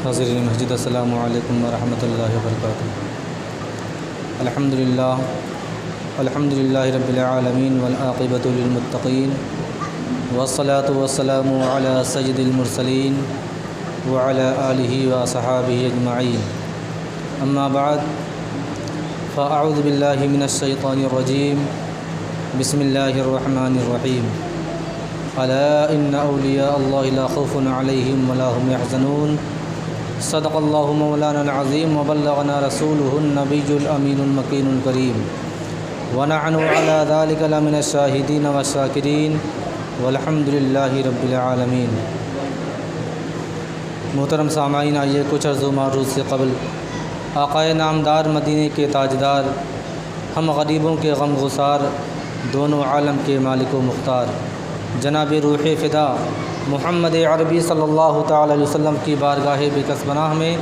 حاضرین مسجد السلام علیکم ورحمۃ اللہ وبرکاتہ۔ الحمدللہ رب العالمین والعاقبۃ للمتقین والصلاة والسلام علی سید المرسلین وعلی آلہ وصحابہ اجمعین، اما بعد فاعوذ باللہ من الشیطان الرجیم، بسم اللہ الرحمن الرحیم۔ الا ان اولیاء اللہ لا خوف علیہم ولا هم يحزنون، صدق اللہ مولانا العظیم وبلغنا رسولہ النبی الامین المکین الکریم، ونحن علی ذلک لمن الشاہدین والشاکرین والحمد للہ رب العالمین۔ محترم سامعین، آئیے کچھ عرض و معروض سے قبل آقائے نامدار مدینے کے تاجدار، ہم غریبوں کے غم گسار، دونوں عالم کے مالک و مختار، جناب روح فدا محمد عربی صلی اللہ تعالی علیہ وسلم کی بارگاہ بکس پناہ میں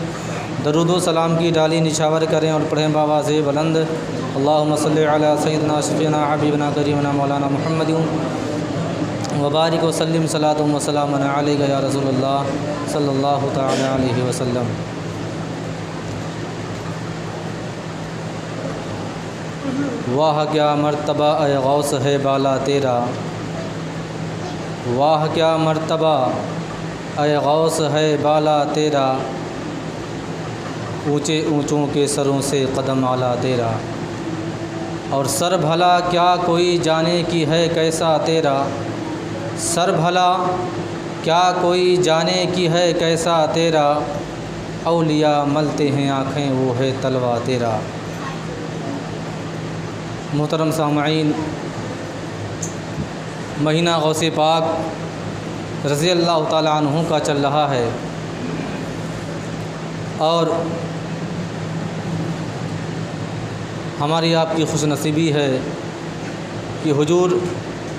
درود و سلام کی ڈالی نچھاور کریں اور پڑھیں بآواز بلند، اللہم صلی علی سیدنا شفیعنا حبیبنا کریمنا مولانا محمد وبارک وسلم صلاۃ و سلام علیک یا رسول اللہ صلی اللہ تعالی علیہ وسلم۔ واہ کیا مرتبہ اے غوث ہے بالا تیرا، واہ کیا مرتبہ اے غوث ہے بالا تیرا، اونچے اونچوں کے سروں سے قدم اعلیٰ تیرا، اور سر بھلا کیا کوئی جانے کی ہے کیسا تیرا، سر بھلا کیا کوئی جانے کی ہے کیسا تیرا، اولیاء ملتے ہیں آنکھیں وہ ہے تلوہ تیرا۔ محترم سامعین، مہینہ غوث پاک رضی اللہ تعالیٰ عنہ کا چل رہا ہے، اور ہماری آپ کی خوش نصیبی ہے کہ حضور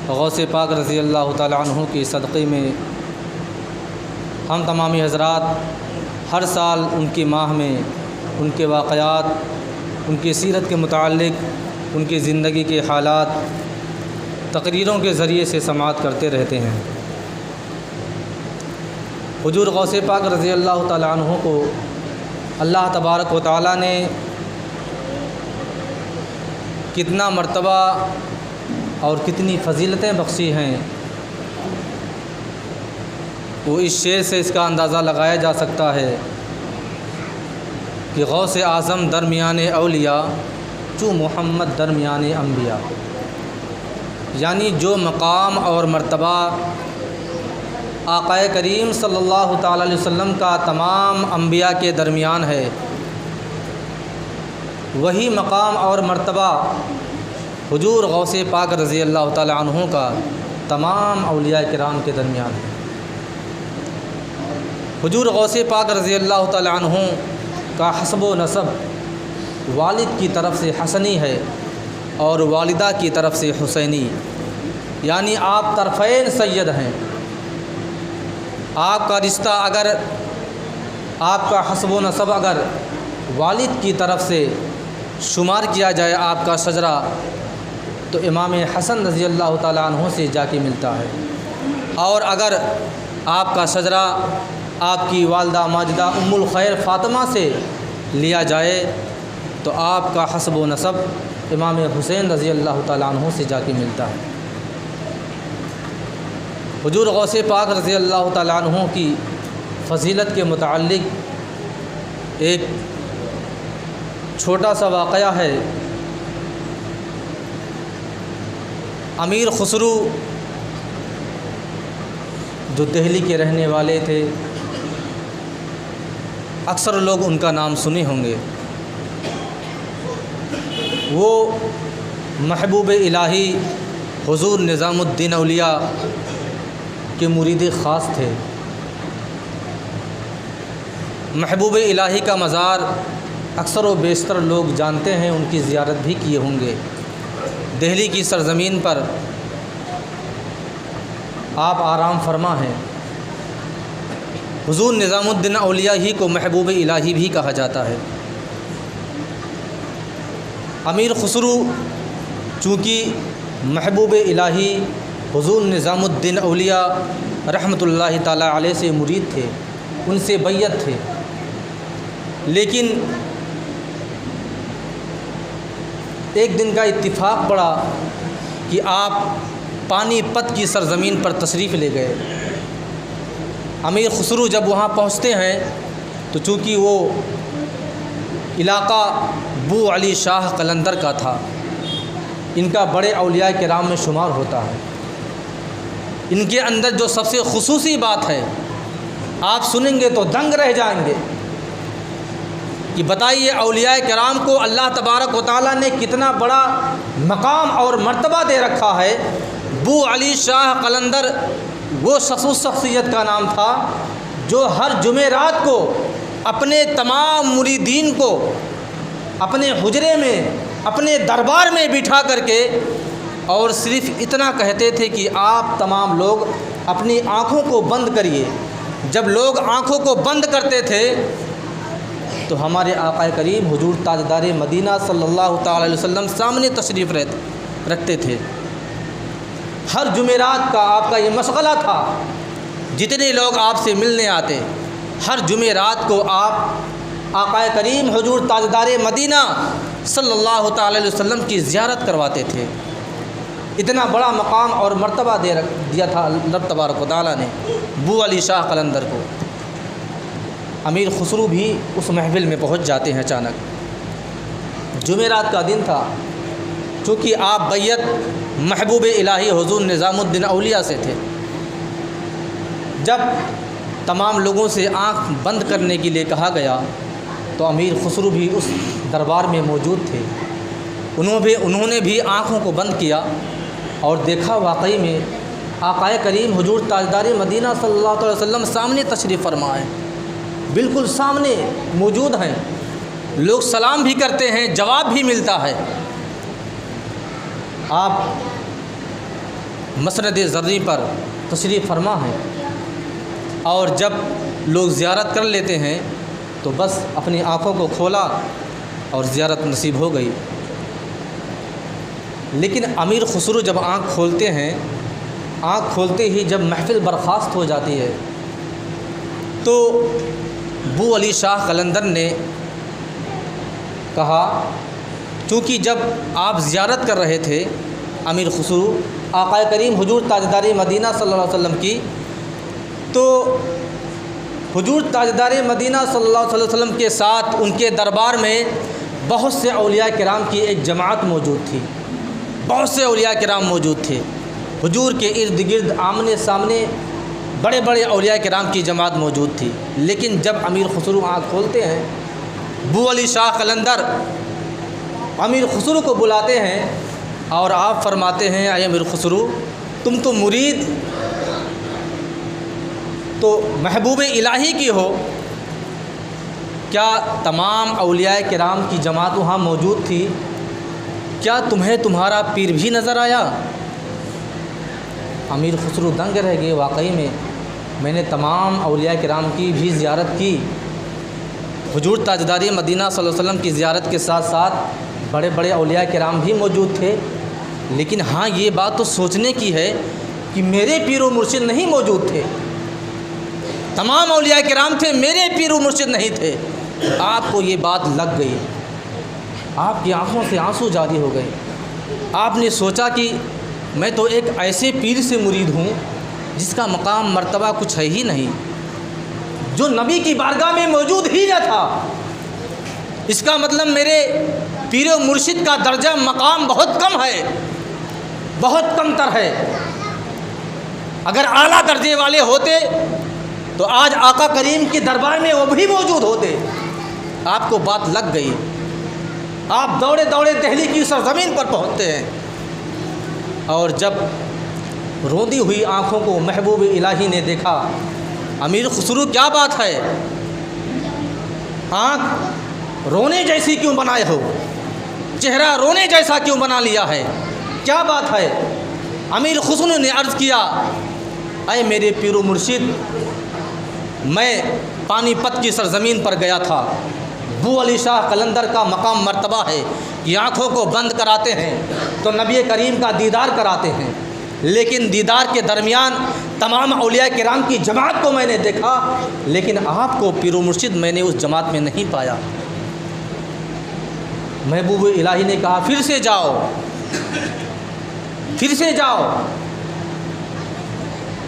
غوث پاک رضی اللہ تعالیٰ عنہ کی صدقے میں ہم تمامی حضرات ہر سال ان کی ماہ میں ان کے واقعات، ان کی سیرت کے متعلق، ان کی زندگی کے حالات تقریروں کے ذریعے سے سماعت کرتے رہتے ہیں۔ حضور غوث پاک رضی اللہ تعالیٰ عنہ کو اللہ تبارک و تعالیٰ نے کتنا مرتبہ اور کتنی فضیلتیں بخشی ہیں، وہ اس شعر سے اس کا اندازہ لگایا جا سکتا ہے کہ غوث اعظم درمیان اولیاء چو محمد درمیان انبیاء، یعنی جو مقام اور مرتبہ آقا کریم صلی اللہ تعالی علیہ وسلم کا تمام انبیاء کے درمیان ہے، وہی مقام اور مرتبہ حضور غوث پاک رضی اللہ تعالی عنہ کا تمام اولیاء کرام کے درمیان ہے۔ حضور غوث پاک رضی اللہ تعالی عنہ کا حسب و نسب والد کی طرف سے حسنی ہے اور والدہ کی طرف سے حسینی، یعنی آپ طرفین سید ہیں۔ آپ کا رشتہ اگر، آپ کا حسب و نسب اگر والد کی طرف سے شمار کیا جائے آپ کا شجرہ، تو امام حسن رضی اللہ تعالیٰ عنہ سے جا کے ملتا ہے، اور اگر آپ کا شجرہ آپ کی والدہ ماجدہ ام الخیر فاطمہ سے لیا جائے تو آپ کا حسب و نسب امام حسین رضی اللہ تعالیٰ عنہ سے جا کے ملتا ہے۔ حضور غوث پاک رضی اللہ تعالیٰ عنہ کی فضیلت کے متعلق ایک چھوٹا سا واقعہ ہے۔ امیر خسرو جو دہلی کے رہنے والے تھے، اکثر لوگ ان کا نام سنے ہوں گے، وہ محبوب الہی حضور نظام الدین اولیاء کے مرید خاص تھے۔ محبوب الہی کا مزار اکثر و بیشتر لوگ جانتے ہیں، ان کی زیارت بھی کیے ہوں گے۔ دہلی کی سرزمین پر آپ آرام فرما ہیں۔ حضور نظام الدین اولیاء ہی کو محبوب الہی بھی کہا جاتا ہے۔ امیر خسرو چونکہ محبوب الہی حضور نظام الدین اولیاء رحمۃ اللہ تعالیٰ علیہ سے مرید تھے، ان سے بیعت تھے، لیکن ایک دن کا اتفاق پڑا کہ آپ پانی پت کی سرزمین پر تشریف لے گئے۔ امیر خسرو جب وہاں پہنچتے ہیں تو چونکہ وہ علاقہ بو علی شاہ قلندر کا تھا، ان کا بڑے اولیاء کرام میں شمار ہوتا ہے۔ ان کے اندر جو سب سے خصوصی بات ہے، آپ سنیں گے تو دنگ رہ جائیں گے کہ بتائیے اولیاء کرام کو اللہ تبارک و تعالیٰ نے کتنا بڑا مقام اور مرتبہ دے رکھا ہے۔ بو علی شاہ قلندر وہ شخصیت کا نام تھا جو ہر جمعرات کو اپنے تمام مریدین کو اپنے حجرے میں، اپنے دربار میں بٹھا کر کے اور صرف اتنا کہتے تھے کہ آپ تمام لوگ اپنی آنکھوں کو بند کریے۔ جب لوگ آنکھوں کو بند کرتے تھے تو ہمارے آقا کریم حضور تاجدار مدینہ صلی اللہ تعالی علیہ وسلم سامنے تشریف رکھتے تھے۔ ہر جمعرات کا آپ کا یہ مشغلہ تھا، جتنے لوگ آپ سے ملنے آتے ہر جمعرات کو آپ آقا کریم حضور تاجدار مدینہ صلی اللہ تعالی علیہ وسلم کی زیارت کرواتے تھے۔ اتنا بڑا مقام اور مرتبہ دیا تھا اللہ تبارک و تعالیٰ نے بو علی شاہ قلندر کو۔ امیر خسرو بھی اس محفل میں پہنچ جاتے ہیں۔ اچانک جمعرات کا دن تھا، چونکہ آپ بیعت محبوب الہی حضور نظام الدین اولیاء سے تھے۔ جب تمام لوگوں سے آنکھ بند کرنے کے لیے کہا گیا تو امیر خسرو بھی اس دربار میں موجود تھے۔ انہوں نے بھی آنکھوں کو بند کیا اور دیکھا واقعی میں آقا کریم حضور تاجدار مدینہ صلی اللہ علیہ وسلم سامنے تشریف فرما ہے، بالکل سامنے موجود ہیں۔ لوگ سلام بھی کرتے ہیں، جواب بھی ملتا ہے۔ آپ مسند زرعی پر تشریف فرما ہیں اور جب لوگ زیارت کر لیتے ہیں تو بس اپنی آنکھوں کو کھولا اور زیارت نصیب ہو گئی۔ لیکن امیر خسرو جب آنکھ کھولتے ہیں، آنکھ کھولتے ہی جب محفل برخاست ہو جاتی ہے تو بو علی شاہ قلندر نے کہا، چونکہ جب آپ زیارت کر رہے تھے امیر خسرو آقا کریم حضور تاجدار مدینہ صلی اللہ علیہ وسلم کی، تو حضور تاجدار مدینہ صلی اللہ علیہ وسلم کے ساتھ ان کے دربار میں بہت سے اولیاء کرام کی ایک جماعت موجود تھی، بہت سے اولیاء کرام موجود تھے۔ حضور کے ارد گرد آمنے سامنے بڑے بڑے اولیاء کرام کی جماعت موجود تھی۔ لیکن جب امیر خسرو آنکھ کھولتے ہیں، بو علی شاہ قلندر امیر خسرو کو بلاتے ہیں اور آپ فرماتے ہیں، اے امیر خسرو، تم تو مرید تو محبوب الہی کی ہو، کیا تمام اولیاء کرام کی جماعت وہاں موجود تھی، کیا تمہیں تمہارا پیر بھی نظر آیا؟ امیر خسرو دنگ رہ گئے، واقعی میں نے تمام اولیاء کرام کی بھی زیارت کی، حضور تاجدار مدینہ صلی اللہ علیہ وسلم کی زیارت کے ساتھ ساتھ بڑے بڑے اولیاء کرام بھی موجود تھے، لیکن ہاں یہ بات تو سوچنے کی ہے کہ میرے پیر و مرشد نہیں موجود تھے، تمام اولیاء کرام تھے، میرے پیر و مرشد نہیں تھے۔ آپ کو یہ بات لگ گئی، آپ کی آنکھوں سے آنسو جاری ہو گئے۔ آپ نے سوچا کہ میں تو ایک ایسے پیر سے مرید ہوں جس کا مقام مرتبہ کچھ ہے ہی نہیں، جو نبی کی بارگاہ میں موجود ہی نہ تھا۔ اس کا مطلب میرے پیر و مرشد کا درجہ مقام بہت کم ہے، بہت کم تر ہے۔ اگر اعلیٰ درجے والے ہوتے تو آج آقا کریم کے دربار میں وہ بھی موجود ہوتے۔ آپ کو بات لگ گئی، آپ دوڑے دوڑے دہلی کی سرزمین پر پہنچتے ہیں اور جب روندی ہوئی آنکھوں کو محبوب الہی نے دیکھا، امیر خسرو کیا بات ہے، آنکھ رونے جیسی کیوں بنائے ہو، چہرہ رونے جیسا کیوں بنا لیا ہے، کیا بات ہے؟ امیر خسرو نے عرض کیا، اے میرے پیر و مرشد، میں پانی پت کی سرزمین پر گیا تھا، بو علی شاہ قلندر کا مقام مرتبہ ہے، یہ آنکھوں کو بند کراتے ہیں تو نبی کریم کا دیدار کراتے ہیں، لیکن دیدار کے درمیان تمام اولیاء کرام کی جماعت کو میں نے دیکھا، لیکن آپ کو پیر و مرشد میں نے اس جماعت میں نہیں پایا۔ محبوب الہی نے کہا پھر سے جاؤ، پھر سے جاؤ۔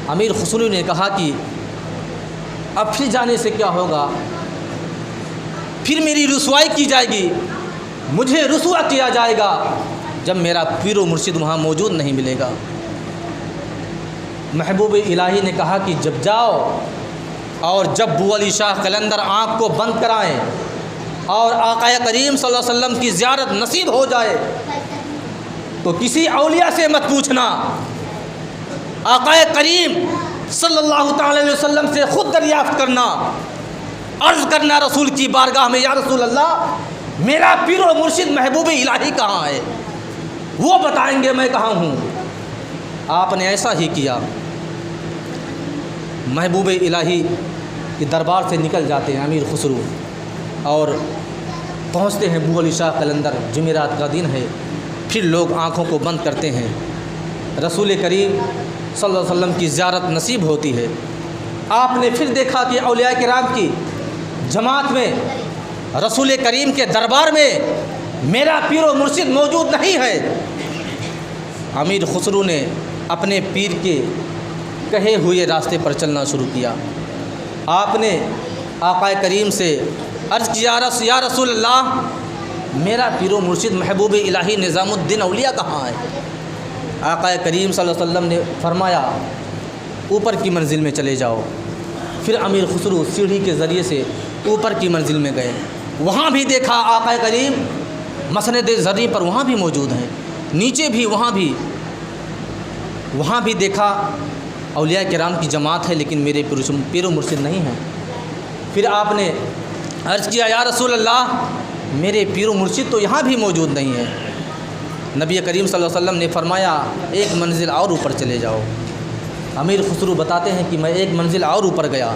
امیر خسرو نے کہا کہ اب پھر جانے سے کیا ہوگا، پھر میری رسوائی کی جائے گی، مجھے رسوا کیا جائے گا جب میرا پیر و مرشد وہاں موجود نہیں ملے گا۔ محبوب الہی نے کہا کہ جب جاؤ اور جب بو علی شاہ قلندر آنکھ کو بند کرائیں اور آقا کریم صلی اللہ علیہ وسلم کی زیارت نصیب ہو جائے تو کسی اولیاء سے مت پوچھنا، آقا کریم صلی اللہ تعالی علیہ وسلم سے خود دریافت کرنا، عرض کرنا رسول کی بارگاہ میں، یا رسول اللہ میرا پیر و مرشد محبوب الہی کہاں ہے، وہ بتائیں گے میں کہاں ہوں۔ آپ نے ایسا ہی کیا۔ محبوب الہی کے دربار سے نکل جاتے ہیں امیر خسرو اور پہنچتے ہیں بو علی شاہ قلندر، جمعرات کا دن ہے۔ پھر لوگ آنکھوں کو بند کرتے ہیں، رسول کریم صلی اللہ علیہ وسلم کی زیارت نصیب ہوتی ہے۔ آپ نے پھر دیکھا کہ اولیاء کرام کی جماعت میں، رسول کریم کے دربار میں میرا پیر و مرشد موجود نہیں ہے۔ امیر خسرو نے اپنے پیر کے کہے ہوئے راستے پر چلنا شروع کیا۔ آپ نے آقا کریم سے عرض کیا یا رسول اللہ میرا پیر و مرشد محبوب الہی نظام الدین اولیاء کہاں ہے؟ آقا کریم صلی اللہ علیہ وسلم نے فرمایا اوپر کی منزل میں چلے جاؤ۔ پھر امیر خسرو سیڑھی کے ذریعے سے اوپر کی منزل میں گئے، وہاں بھی دیکھا آقا کریم مسند زرعی پر وہاں بھی موجود ہیں، نیچے بھی وہاں بھی دیکھا اولیاء کرام کی جماعت ہے، لیکن میرے پیر و مرشد نہیں ہیں۔ پھر آپ نے عرض کیا یا رسول اللہ میرے پیر و مرشد تو یہاں بھی موجود نہیں ہیں۔ نبی کریم صلی اللہ علیہ وسلم نے فرمایا ایک منزل اور اوپر چلے جاؤ۔ امیر خسرو بتاتے ہیں کہ میں ایک منزل اور اوپر گیا،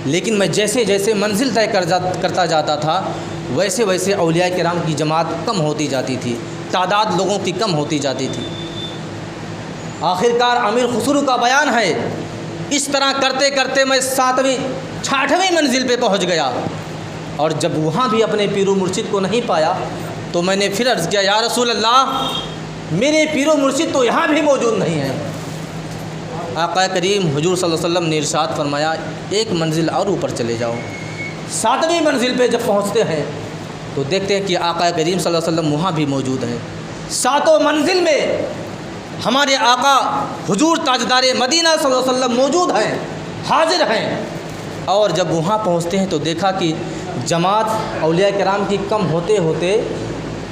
لیکن میں جیسے جیسے منزل طے کرتا جاتا تھا ویسے ویسے اولیاء کرام کی جماعت کم ہوتی جاتی تھی، تعداد لوگوں کی کم ہوتی جاتی تھی۔ آخرکار امیر خسرو کا بیان ہے اس طرح کرتے کرتے میں 7ویں 8ویں منزل پہ پہنچ گیا، اور جب وہاں بھی اپنے پیر و مرشد کو نہیں پایا تو میں نے پھر عرض کیا یا رسول اللہ میرے پیر و مرشد تو یہاں بھی موجود نہیں ہیں۔ آقا کریم حضور صلی اللہ علیہ وسلم نے ارشاد فرمایا ایک منزل اور اوپر چلے جاؤ۔ 7ویں منزل پہ جب پہنچتے ہیں تو دیکھتے ہیں کہ آقا کریم صلی اللہ علیہ وسلم وہاں بھی موجود ہیں۔ 7ویں منزل میں ہمارے آقا حضور تاجدار مدینہ صلی اللہ علیہ وسلم موجود ہیں، حاضر ہیں۔ اور جب وہاں پہنچتے ہیں تو دیکھا کہ جماعت اولیاء کرام کی کم ہوتے ہوتے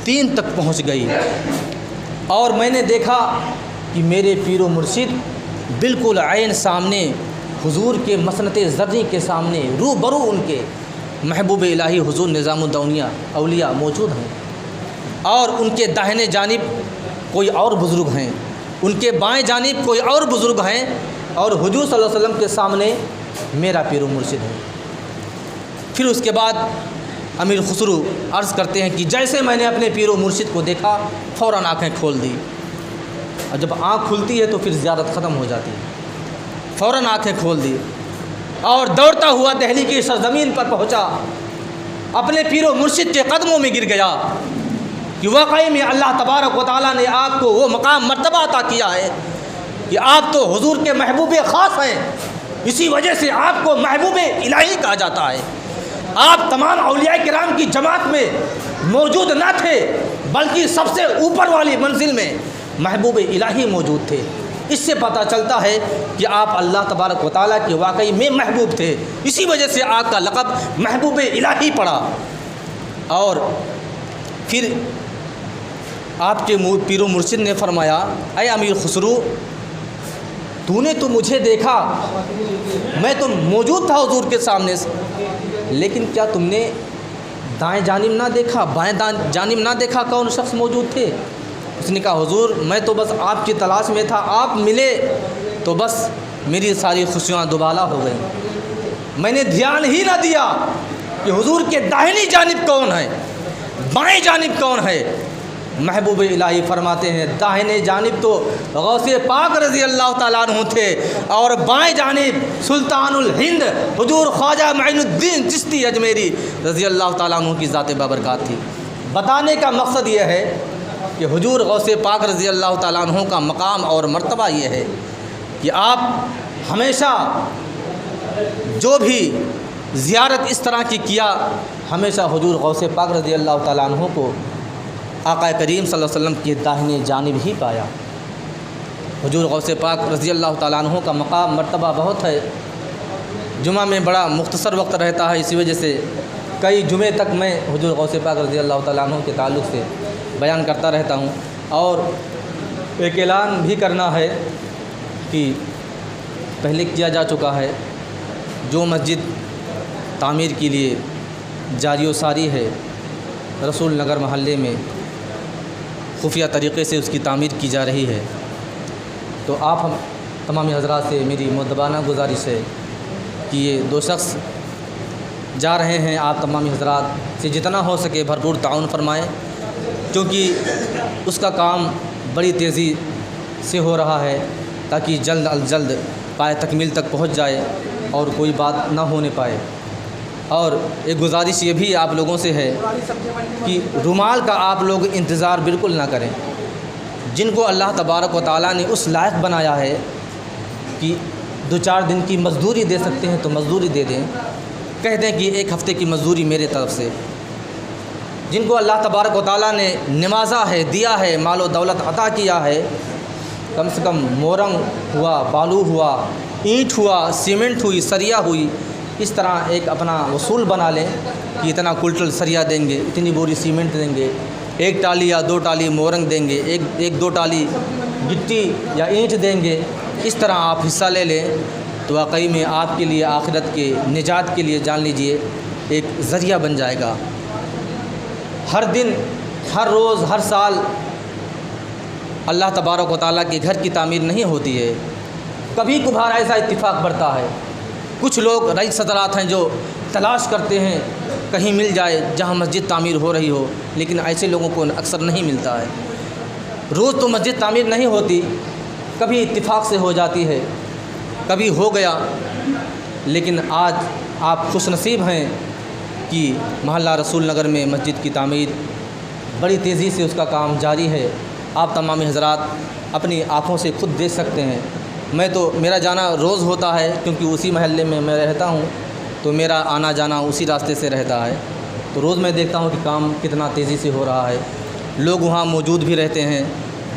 3 تک پہنچ گئی، اور میں نے دیکھا کہ میرے پیر و مرشد بالکل عین سامنے حضور کے مسند زرعی کے سامنے روبرو ان کے محبوب الہی حضور نظام الدین اولیاء موجود ہیں، اور ان کے داہنے جانب کوئی اور بزرگ ہیں، ان کے بائیں جانب کوئی اور بزرگ ہیں، اور حضور صلی اللہ علیہ وسلم کے سامنے میرا پیر و مرشد ہے۔ پھر اس کے بعد امیر خسرو عرض کرتے ہیں کہ جیسے میں نے اپنے پیر و مرشد کو دیکھا فوراً آنکھیں کھول دی، اور جب آنکھ کھلتی ہے تو پھر زیارت ختم ہو جاتی ہے۔ فوراً آنکھیں کھول دی اور دوڑتا ہوا دہلی کی سرزمین پر پہنچا، اپنے پیر و مرشد کے قدموں میں گر گیا کہ واقعی میں اللہ تبارک و تعالیٰ نے آپ کو وہ مقام مرتبہ عطا کیا ہے کہ آپ تو حضور کے محبوب خاص ہیں، اسی وجہ سے آپ کو محبوب الہی کہا جاتا ہے۔ آپ تمام اولیاء کرام کی جماعت میں موجود نہ تھے، بلکہ سب سے اوپر والی منزل میں محبوب الہی موجود تھے۔ اس سے پتہ چلتا ہے کہ آپ اللہ تبارک و تعالیٰ کے واقعی میں محبوب تھے، اسی وجہ سے آپ کا لقب محبوب الہی پڑا۔ اور پھر آپ کے پیر و مرشد نے فرمایا اے امیر خسرو تو نے تو مجھے دیکھا، میں تو موجود تھا حضور کے سامنے، لیکن کیا تم نے دائیں جانب نہ دیکھا، بائیں جانب نہ دیکھا کون شخص موجود تھے؟ اس نے کہا حضور میں تو بس آپ کی تلاش میں تھا، آپ ملے تو بس میری ساری خوشیاں دوبالا ہو گئیں، میں نے دھیان ہی نہ دیا کہ حضور کے داہنی جانب کون ہے، بائیں جانب کون ہے۔ محبوب الہی فرماتے ہیں داہنے جانب تو غوث پاک رضی اللہ تعالیٰ عنہ تھے اور بائیں جانب سلطان الہند حضور خواجہ معین الدین چشتی اجمیری رضی اللہ تعالیٰ عنہ کی ذات بابرکات تھی۔ بتانے کا مقصد یہ ہے کہ حضور غوث پاک رضی اللہ تعالیٰ عنہ کا مقام اور مرتبہ یہ ہے کہ آپ ہمیشہ جو بھی زیارت اس طرح کی کیا، ہمیشہ حضور غوث پاک رضی اللہ تعالیٰ عنہ کو آقا کریم صلی اللہ علیہ وسلم کی داہنے جانب ہی پایا۔ حضور غوث پاک رضی اللہ تعالیٰ عنہ کا مقام مرتبہ بہت ہے۔ جمعہ میں بڑا مختصر وقت رہتا ہے، اسی وجہ سے کئی جمعے تک میں حضور غوث پاک رضی اللہ تعالیٰ عنہ کے تعلق سے بیان کرتا رہتا ہوں۔ اور ایک اعلان بھی کرنا ہے کہ پہلے کیا جا چکا ہے، جو مسجد تعمیر کے لیے جاری و ساری ہے رسول نگر محلے میں، خفیہ طریقے سے اس کی تعمیر کی جا رہی ہے، تو آپ ہم تمام حضرات سے میری مؤدبانہ گزارش ہے کہ یہ دو شخص جا رہے ہیں، آپ تمام حضرات سے جتنا ہو سکے بھرپور تعاون فرمائیں، کیونکہ اس کا کام بڑی تیزی سے ہو رہا ہے تاکہ جلد از جلد پائے تکمیل تک پہنچ جائے اور کوئی بات نہ ہونے پائے۔ اور ایک گزارش یہ بھی آپ لوگوں سے ہے کہ رومال کا آپ لوگ انتظار بالکل نہ کریں۔ جن کو اللہ تبارک و تعالیٰ نے اس لائق بنایا ہے کہ 2-4 دن کی مزدوری دے سکتے ہیں تو مزدوری دے دیں، کہہ دیں کہ 1 ہفتے کی مزدوری میرے طرف سے۔ جن کو اللہ تبارک و تعالیٰ نے نوازا ہے، دیا ہے، مال و دولت عطا کیا ہے، کم سے کم مورنگ ہوا، بالو ہوا، اینٹ ہوا، سیمنٹ ہوئی، سریا ہوئی، اس طرح ایک اپنا وصول بنا لیں کہ اتنا کنٹل سریا دیں گے، اتنی بوری سیمنٹ دیں گے، 1 ٹالی یا 2 ٹالی مورنگ دیں گے، 1-2 ٹالی گٹی یا اینٹ دیں گے۔ اس طرح آپ حصہ لے لیں تو واقعی میں آپ کے لیے آخرت کے نجات کے لیے جان لیجئے ایک ذریعہ بن جائے گا۔ ہر دن، ہر روز، ہر سال اللہ تبارک و تعالیٰ کے گھر کی تعمیر نہیں ہوتی ہے، کبھی کبھار ایسا اتفاق بڑھتا ہے۔ کچھ لوگ رئیس حضرات ہیں جو تلاش کرتے ہیں کہیں مل جائے جہاں مسجد تعمیر ہو رہی ہو، لیکن ایسے لوگوں کو اکثر نہیں ملتا ہے۔ روز تو مسجد تعمیر نہیں ہوتی، کبھی اتفاق سے ہو جاتی ہے، کبھی ہو گیا، لیکن آج آپ خوش نصیب ہیں کہ محلہ رسول نگر میں مسجد کی تعمیر بڑی تیزی سے اس کا کام جاری ہے۔ آپ تمام حضرات اپنی آنکھوں سے خود دیکھ سکتے ہیں۔ میرا جانا روز ہوتا ہے کیونکہ اسی محلے میں میں رہتا ہوں، تو میرا آنا جانا اسی راستے سے رہتا ہے، تو روز میں دیکھتا ہوں کہ کام کتنا تیزی سے ہو رہا ہے۔ لوگ وہاں موجود بھی رہتے ہیں،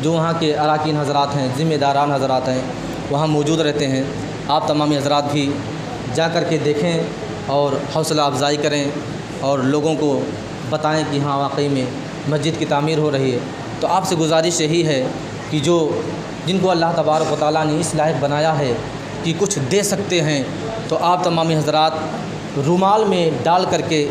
جو وہاں کے اراکین حضرات ہیں، ذمہ داران حضرات ہیں، وہاں موجود رہتے ہیں۔ آپ تمام حضرات بھی جا کر کے دیکھیں اور حوصلہ افزائی کریں اور لوگوں کو بتائیں کہ ہاں واقعی میں مسجد کی تعمیر ہو رہی ہے۔ تو آپ سے گزارش یہی ہے کہ جن کو اللہ تبارک و تعالیٰ نے اس لائق بنایا ہے کہ کچھ دے سکتے ہیں، تو آپ تمام حضرات رومال میں ڈال کر کے